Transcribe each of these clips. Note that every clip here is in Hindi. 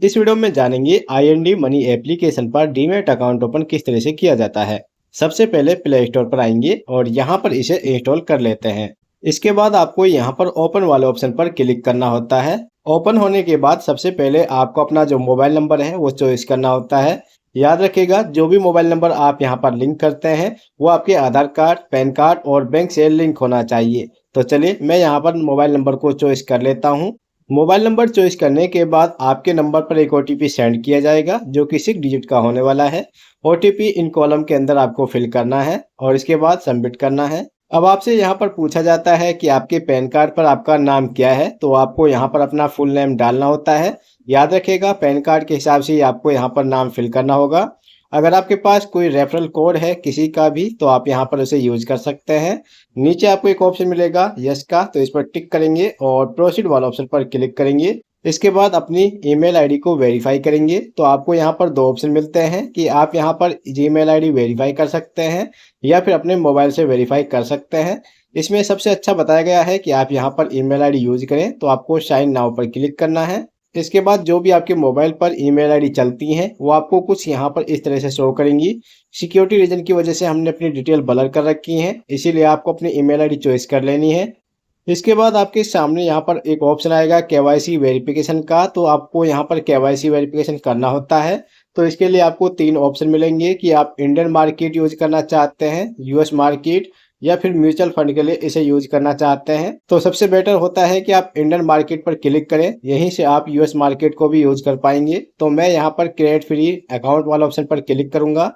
इस वीडियो में जानेंगे आईएनडी मनी एप्लीकेशन पर डीमैट अकाउंट ओपन किस तरह से किया जाता है। सबसे पहले प्ले स्टोर पर आएंगे और यहाँ पर इसे इंस्टॉल कर लेते हैं। इसके बाद आपको यहाँ पर ओपन वाले ऑप्शन पर क्लिक करना होता है। ओपन होने के बाद सबसे पहले आपको अपना जो मोबाइल नंबर है वो चॉइस करना होता है। याद रखिएगा, जो भी मोबाइल नंबर आप यहाँ पर लिंक करते हैं वो आपके आधार कार्ड, पैन कार्ड और बैंक से लिंक होना चाहिए। तो चलिए मैं यहाँ पर मोबाइल नंबर को चॉइस कर लेता हूँ। मोबाइल नंबर चॉइस करने के बाद आपके नंबर पर एक ओटीपी सेंड किया जाएगा जो कि 6 डिजिट का होने वाला है। ओटीपी इन कॉलम के अंदर आपको फिल करना है और इसके बाद सबमिट करना है। अब आपसे यहाँ पर पूछा जाता है कि आपके पैन कार्ड पर आपका नाम क्या है, तो आपको यहाँ पर अपना फुल नेम डालना होता है। याद रखिएगा, पैन कार्ड के हिसाब से ही आपको यहाँ पर नाम फिल करना होगा। अगर आपके पास कोई रेफरल कोड है किसी का भी तो आप यहाँ पर उसे यूज कर सकते हैं। नीचे आपको एक ऑप्शन मिलेगा यस का, तो इस पर टिक करेंगे और प्रोसीड वाला ऑप्शन पर क्लिक करेंगे। इसके बाद अपनी ईमेल आईडी को वेरीफाई करेंगे। तो आपको यहाँ पर दो ऑप्शन मिलते हैं कि आप यहाँ पर जीमेल आईडी वेरीफाई कर सकते हैं या फिर अपने मोबाइल से वेरीफाई कर सकते हैं। इसमें सबसे अच्छा बताया गया है कि आप यहाँ पर ईमेल आईडी यूज करें, तो आपको साइन नाउ पर क्लिक करना है। इसके बाद जो भी आपके मोबाइल पर ईमेल आईडी चलती हैं वो आपको कुछ यहाँ पर इस तरह से शो करेंगी। सिक्योरिटी रीजन की वजह से हमने अपनी डिटेल ब्लर कर रखी है, इसीलिए आपको अपनी ईमेल आईडी चॉइस कर लेनी है। इसके बाद आपके सामने यहाँ पर एक ऑप्शन आएगा केवाईसी वेरिफिकेशन का, तो आपको यहाँ पर केवाईसी वेरिफिकेशन करना होता है। तो इसके लिए आपको 3 ऑप्शन मिलेंगे कि आप इंडियन मार्केट यूज करना चाहते हैं, यूएस मार्केट या फिर म्यूचुअल फंड के लिए इसे यूज करना चाहते हैं। तो सबसे बेटर होता है कि आप इंडियन मार्केट पर क्लिक करें, यहीं से आप यूएस मार्केट को भी यूज कर पाएंगे। तो मैं यहाँ पर क्रिएट फ्री अकाउंट वाला ऑप्शन पर क्लिक करूंगा।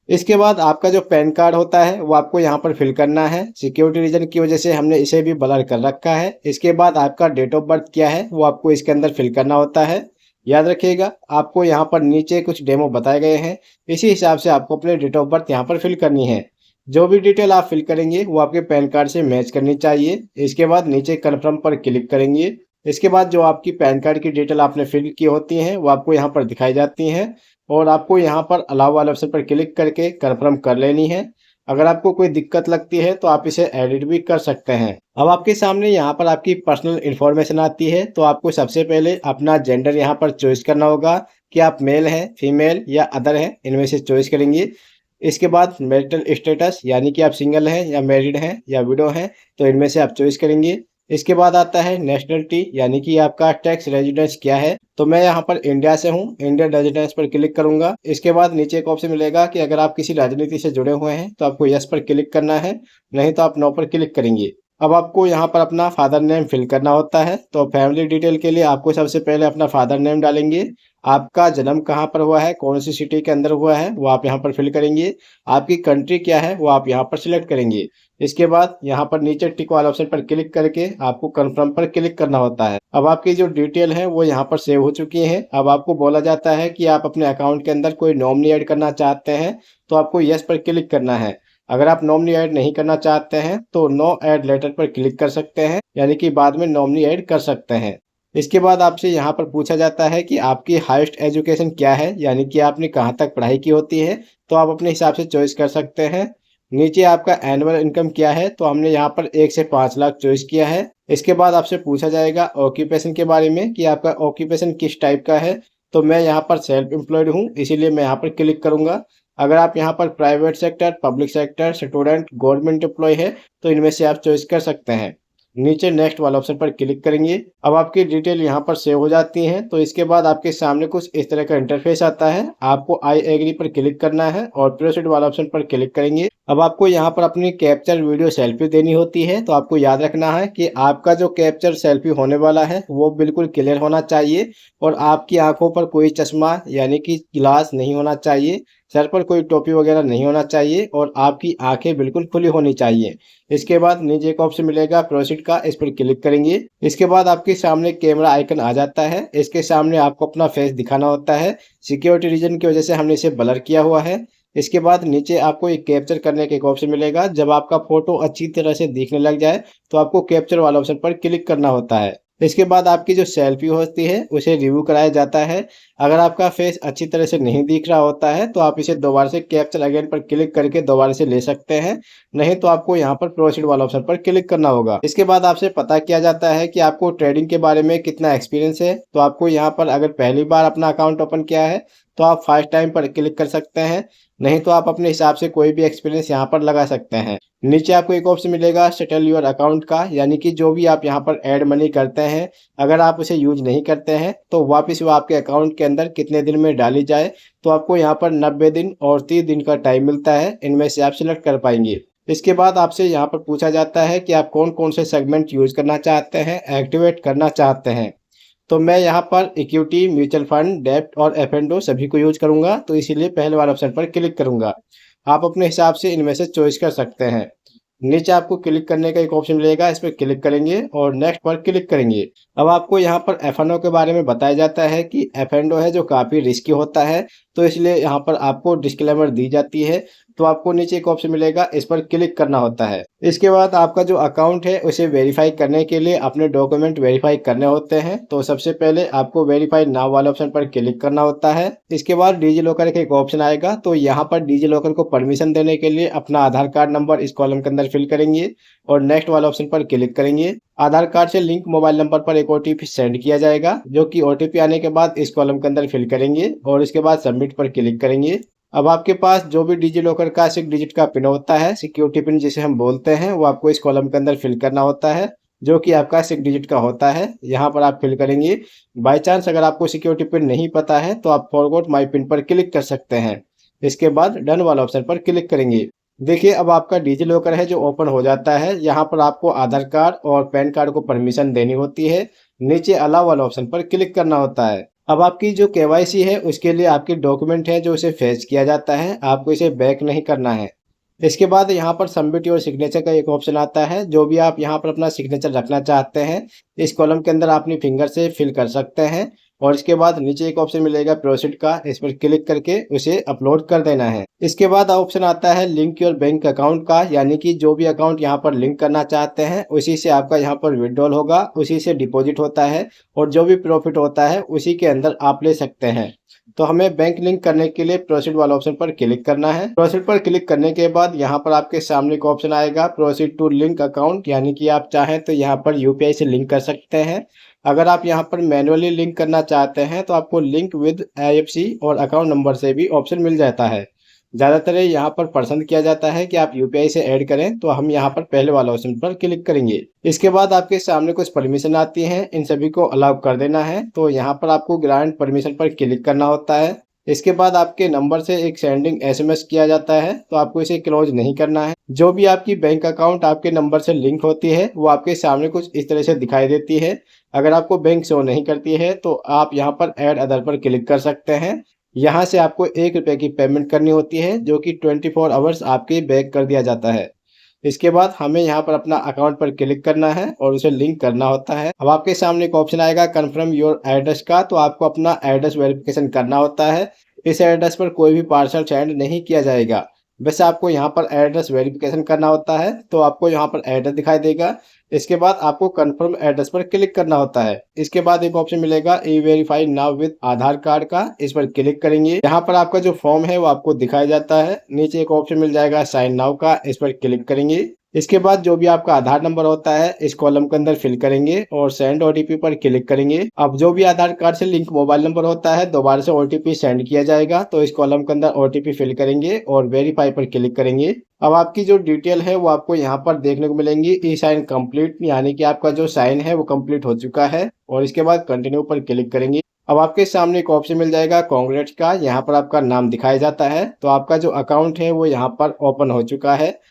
इसके बाद आपका जो पैन कार्ड होता है वो आपको यहाँ पर फिल करना है। सिक्योरिटी रीजन की वजह से हमने इसे भी ब्लर कर रखा है। इसके बाद आपका डेट ऑफ बर्थ क्या है वो आपको इसके अंदर फिल करना होता है। याद रखिएगा, आपको यहाँ पर नीचे कुछ डेमो बताए गए हैं, इसी हिसाब से आपको अपने डेट ऑफ बर्थ यहाँ पर फिल करनी है। जो भी डिटेल आप फिल करेंगे वो आपके पैन कार्ड से मैच करनी चाहिए। इसके बाद नीचे कन्फर्म पर क्लिक करेंगे। इसके बाद जो आपकी पैन कार्ड की डिटेल आपने फिल की होती हैं वो आपको यहाँ पर दिखाई जाती हैं और आपको यहाँ पर अलाउ वाले ऑप्शन पर क्लिक करके कन्फर्म कर लेनी है। अगर आपको कोई दिक्कत लगती है तो आप इसे एडिट भी कर सकते हैं। अब आपके सामने यहाँ पर आपकी पर्सनल इन्फॉर्मेशन आती है, तो आपको सबसे पहले अपना जेंडर यहाँ पर चॉइस करना होगा कि आप मेल हैं, फीमेल या अदर हैं, इनमें से चॉइस करेंगे। इसके बाद मैरिटल स्टेटस यानी कि आप सिंगल हैं या मैरिड हैं या विडो हैं, तो इनमें से आप चॉइस करेंगे। इसके बाद आता है नेशनलिटी यानी कि आपका टैक्स रेजिडेंस क्या है, तो मैं यहाँ पर इंडिया से हूँ, इंडियन रेजिडेंस पर क्लिक करूंगा। इसके बाद नीचे एक ऑप्शन मिलेगा कि अगर आप किसी राजनीति से जुड़े हुए हैं तो आपको यस पर क्लिक करना है, नहीं तो आप नो पर क्लिक करेंगे। अब आपको यहाँ पर अपना फादर नेम फिल करना होता है। तो फैमिली डिटेल के लिए आपको सबसे पहले अपना फादर नेम डालेंगे। आपका जन्म कहाँ पर हुआ है, कौन सी सिटी के अंदर हुआ है वो आप यहाँ पर फिल करेंगे। आपकी कंट्री क्या है वो आप यहाँ पर सिलेक्ट करेंगे। इसके बाद यहाँ पर नीचे टिक वाला ऑप्शन पर क्लिक करके आपको कंफर्म पर क्लिक करना होता है। अब आपकी जो डिटेल है वो यहाँ पर सेव हो चुकी है। अब आपको बोला जाता है कि आप अपने अकाउंट के अंदर कोई नॉमिनी ऐड करना चाहते हैं, तो आपको यस पर क्लिक करना है। अगर आप नॉमिनी ऐड नहीं करना चाहते हैं तो नो ऐड लेटर पर क्लिक कर सकते हैं, यानी कि बाद में नॉमिनी ऐड कर सकते हैं। इसके बाद आपसे यहाँ पर पूछा जाता है कि आपकी हाईएस्ट एजुकेशन क्या है, यानी कि आपने कहाँ तक पढ़ाई की होती है, तो आप अपने हिसाब से चॉइस कर सकते हैं। नीचे आपका एनुअल इनकम क्या है, तो हमने यहाँ पर 1 से 5 लाख चॉइस किया है। इसके बाद आपसे पूछा जाएगा ऑक्यूपेशन के बारे में कि आपका ऑक्यूपेशन किस टाइप का है, तो मैं यहाँ पर सेल्फ एम्प्लॉयड हूँ, इसीलिए मैं यहाँ पर क्लिक करूंगा। अगर आप यहाँ पर private sector, public sector, student, government employ है तो इनमें से आप चॉइस कर सकते हैं। नीचे नेक्स्ट वाला ऑप्शन पर क्लिक करेंगे। अब आपकी डिटेल यहाँ पर सेव हो जाती है। तो इसके बाद आपके सामने कुछ इस तरह का इंटरफेस आता है। आपको आई एग्री पर क्लिक करना है और प्रोसीड वाला ऑप्शन पर क्लिक करेंगे। अब आपको यहाँ पर अपनी कैप्चर वीडियो सेल्फी देनी होती है। तो आपको याद रखना है कि आपका जो कैप्चर सेल्फी होने वाला है वो बिल्कुल क्लियर होना चाहिए और आपकी आंखों पर कोई चश्मा यानी कि ग्लास नहीं होना चाहिए, सर पर कोई टोपी वगैरह नहीं होना चाहिए और आपकी आंखें बिल्कुल खुली होनी चाहिए। इसके बाद नीचे एक ऑप्शन मिलेगा प्रोसीड का, इस पर क्लिक करेंगे। इसके बाद आपके सामने कैमरा आइकन आ जाता है। इसके सामने आपको अपना फेस दिखाना होता है। सिक्योरिटी रीजन की वजह से हमने इसे ब्लर किया हुआ है। इसके बाद नीचे आपको एक कैप्चर करने का एक ऑप्शन मिलेगा। जब आपका फोटो अच्छी तरह से दिखने लग जाए तो आपको कैप्चर वाला ऑप्शन पर क्लिक करना होता है। इसके बाद आपकी जो सेल्फी होती है उसे रिव्यू कराया जाता है। अगर आपका फेस अच्छी तरह से नहीं दिख रहा होता है तो आप इसे दोबारा से कैप्चर अगेन पर क्लिक करके दोबारा से ले सकते हैं। नहीं तो आपको यहाँ पर प्रोसीड वाला ऑप्शन पर क्लिक करना होगा। इसके बाद आपसे पता किया जाता है कि आपको ट्रेडिंग के बारे में कितना एक्सपीरियंस है। तो आपको यहाँ पर अगर पहली बार अपना अकाउंट ओपन किया है तो आप फर्स्ट टाइम पर क्लिक कर सकते हैं। नहीं तो आप अपने हिसाब से कोई भी एक्सपीरियंस यहाँ पर लगा सकते हैं। नीचे आपको एक ऑप्शन मिलेगा सेटल योर अकाउंट का, यानी कि जो भी आप यहाँ पर ऐड मनी करते हैं, अगर आप उसे यूज नहीं करते हैं तो वापस वो आपके अकाउंट के अंदर कितने दिन में डाली जाए। तो आपको यहाँ पर 90 दिन और 30 दिन का टाइम मिलता है, इनमें से आप सिलेक्ट कर पाएंगे। इसके बाद आपसे यहाँ पर पूछा जाता है कि आप कौन कौन से सेगमेंट यूज करना चाहते हैं, एक्टिवेट करना चाहते हैं। तो मैं यहाँ पर इक्विटी, म्यूचुअल फंड, डेब्ट और एफ&ओ सभी को यूज करूंगा, तो इसीलिए पहले वाले ऑप्शन पर क्लिक करूंगा। आप अपने हिसाब से इनमें से चॉइस कर सकते हैं। नीचे आपको क्लिक करने का एक ऑप्शन मिलेगा, इस पर क्लिक करेंगे और नेक्स्ट पर क्लिक करेंगे। अब आपको यहाँ पर एफ&ओ के बारे में बताया जाता है कि एफ&ओ है जो काफ़ी रिस्की होता है, तो इसलिए यहाँ पर आपको डिस्क्लेमर दी जाती है। तो आपको नीचे एक ऑप्शन मिलेगा, इस पर क्लिक करना होता है। इसके बाद आपका जो अकाउंट है उसे वेरीफाई करने के लिए अपने डॉक्यूमेंट वेरीफाई करने होते हैं। तो सबसे पहले आपको वेरीफाई नाउ वाले ऑप्शन पर क्लिक करना होता है। इसके बाद डिजी लॉकर का एक ऑप्शन आएगा, तो यहाँ पर डिजी लॉकर को परमिशन देने के लिए अपना आधार कार्ड नंबर इस कॉलम के अंदर फिल करेंगे और नेक्स्ट वाले ऑप्शन पर क्लिक करेंगे। आधार कार्ड से लिंक मोबाइल नंबर पर एक ओटीपी सेंड किया जाएगा, जो कि ओटीपी आने के बाद इस कॉलम के अंदर फिल करेंगे और इसके बाद सबमिट पर क्लिक करेंगे। अब आपके पास जो भी डिजी लॉकर का 6 डिजिट का पिन होता है, सिक्योरिटी पिन जिसे हम बोलते हैं, वो आपको इस कॉलम के अंदर फिल करना होता है, जो कि आपका 6 डिजिट का होता है। यहाँ पर आप फिल करेंगे। बाय चांस अगर आपको सिक्योरिटी पिन नहीं पता है तो आप फॉरगॉट माय पिन पर क्लिक कर सकते हैं। इसके बाद डन वाला ऑप्शन पर क्लिक करेंगे। देखिए अब आपका डिजी लॉकर है जो ओपन हो जाता है। यहाँ पर आपको आधार कार्ड और पैन कार्ड को परमिशन देनी होती है। नीचे अलाउ वाला ऑप्शन पर क्लिक करना होता है। अब आपकी जो केवाईसी है उसके लिए आपके डॉक्यूमेंट है जो उसे फेच किया जाता है, आपको इसे बैक नहीं करना है। इसके बाद यहाँ पर सबमिट योर सिग्नेचर का एक ऑप्शन आता है। जो भी आप यहाँ पर अपना सिग्नेचर रखना चाहते हैं, इस कॉलम के अंदर अपनी फिंगर से फिल कर सकते हैं। और इसके बाद नीचे एक ऑप्शन मिलेगा प्रोसीड का, इस पर क्लिक करके उसे अपलोड कर देना है। इसके बाद ऑप्शन आता है लिंक योर बैंक अकाउंट का, यानी कि जो भी अकाउंट यहाँ पर लिंक करना चाहते हैं उसी से आपका यहाँ पर विड्रॉल होगा, उसी से डिपॉजिट होता है और जो भी प्रॉफिट होता है उसी के अंदर आप ले सकते हैं। तो हमें बैंक लिंक करने के लिए प्रोसीड वाला ऑप्शन पर क्लिक करना है। प्रोसीड पर क्लिक करने के बाद यहाँ पर आपके सामने एक ऑप्शन आएगा प्रोसीड टू लिंक अकाउंट, यानी कि आप चाहें तो यहाँ पर यूपीआई से लिंक कर सकते हैं। अगर आप यहाँ पर मैनुअली लिंक करना चाहते हैं तो आपको लिंक विद आईएफएससी और अकाउंट नंबर से भी ऑप्शन मिल जाता है। ज़्यादातर यहाँ पर पसंद किया जाता है कि आप यूपीआई से ऐड करें, तो हम यहाँ पर पहले वाला ऑप्शन पर क्लिक करेंगे। इसके बाद आपके सामने कुछ परमिशन आती हैं, इन सभी को अलाउ कर देना है। तो यहाँ पर आपको ग्रांट परमिशन पर क्लिक करना होता है। इसके बाद आपके नंबर से एक सेंडिंग एसएमएस किया जाता है, तो आपको इसे क्लोज नहीं करना है। जो भी आपकी बैंक अकाउंट आपके नंबर से लिंक होती है वो आपके सामने कुछ इस तरह से दिखाई देती है। अगर आपको बैंक शो नहीं करती है तो आप यहाँ पर ऐड अदर पर क्लिक कर सकते हैं। यहाँ से आपको 1 रुपये की पेमेंट करनी होती है, जो कि 24 आवर्स आपके बैक कर दिया जाता है। इसके बाद हमें यहाँ पर अपना अकाउंट पर क्लिक करना है और उसे लिंक करना होता है। अब आपके सामने एक ऑप्शन आएगा कन्फर्म योर एड्रेस का, तो आपको अपना एड्रेस वेरिफिकेशन करना होता है। इस एड्रेस पर कोई भी पार्सल सेंड नहीं किया जाएगा। वैसे आपको यहाँ पर एड्रेस वेरिफिकेशन करना होता है, तो आपको यहाँ पर एड्रेस दिखाई देगा। इसके बाद आपको कंफर्म एड्रेस पर क्लिक करना होता है। इसके बाद एक ऑप्शन मिलेगा e verify now with Aadhaar card का, इस पर क्लिक करेंगे। यहाँ पर आपका जो फॉर्म है वो आपको दिखाया जाता है। नीचे एक ऑप्शन मिल जाएगा साइन नाउ का, इस पर क्लिक करेंगे। इसके बाद जो भी आपका आधार नंबर होता है इस कॉलम के अंदर फिल करेंगे और सेंड ओटीपी पर क्लिक करेंगे। अब जो भी आधार कार्ड से लिंक मोबाइल नंबर होता है दोबारा से ओटीपी सेंड किया जाएगा, तो इस कॉलम के अंदर ओटीपी फिल करेंगे और वेरीफाई पर क्लिक करेंगे। अब आपकी जो डिटेल है वो आपको यहाँ पर देखने को मिलेंगी ई साइन कंप्लीट, यानी कि आपका जो साइन है वो कंप्लीट हो चुका है। और इसके बाद कंटिन्यू पर क्लिक करेंगे। अब आपके सामने एक ऑप्शन मिल जाएगा कांग्रेट्स का, यहाँ पर आपका नाम दिखाया जाता है। तो आपका जो अकाउंट है वो यहाँ पर ओपन हो चुका है।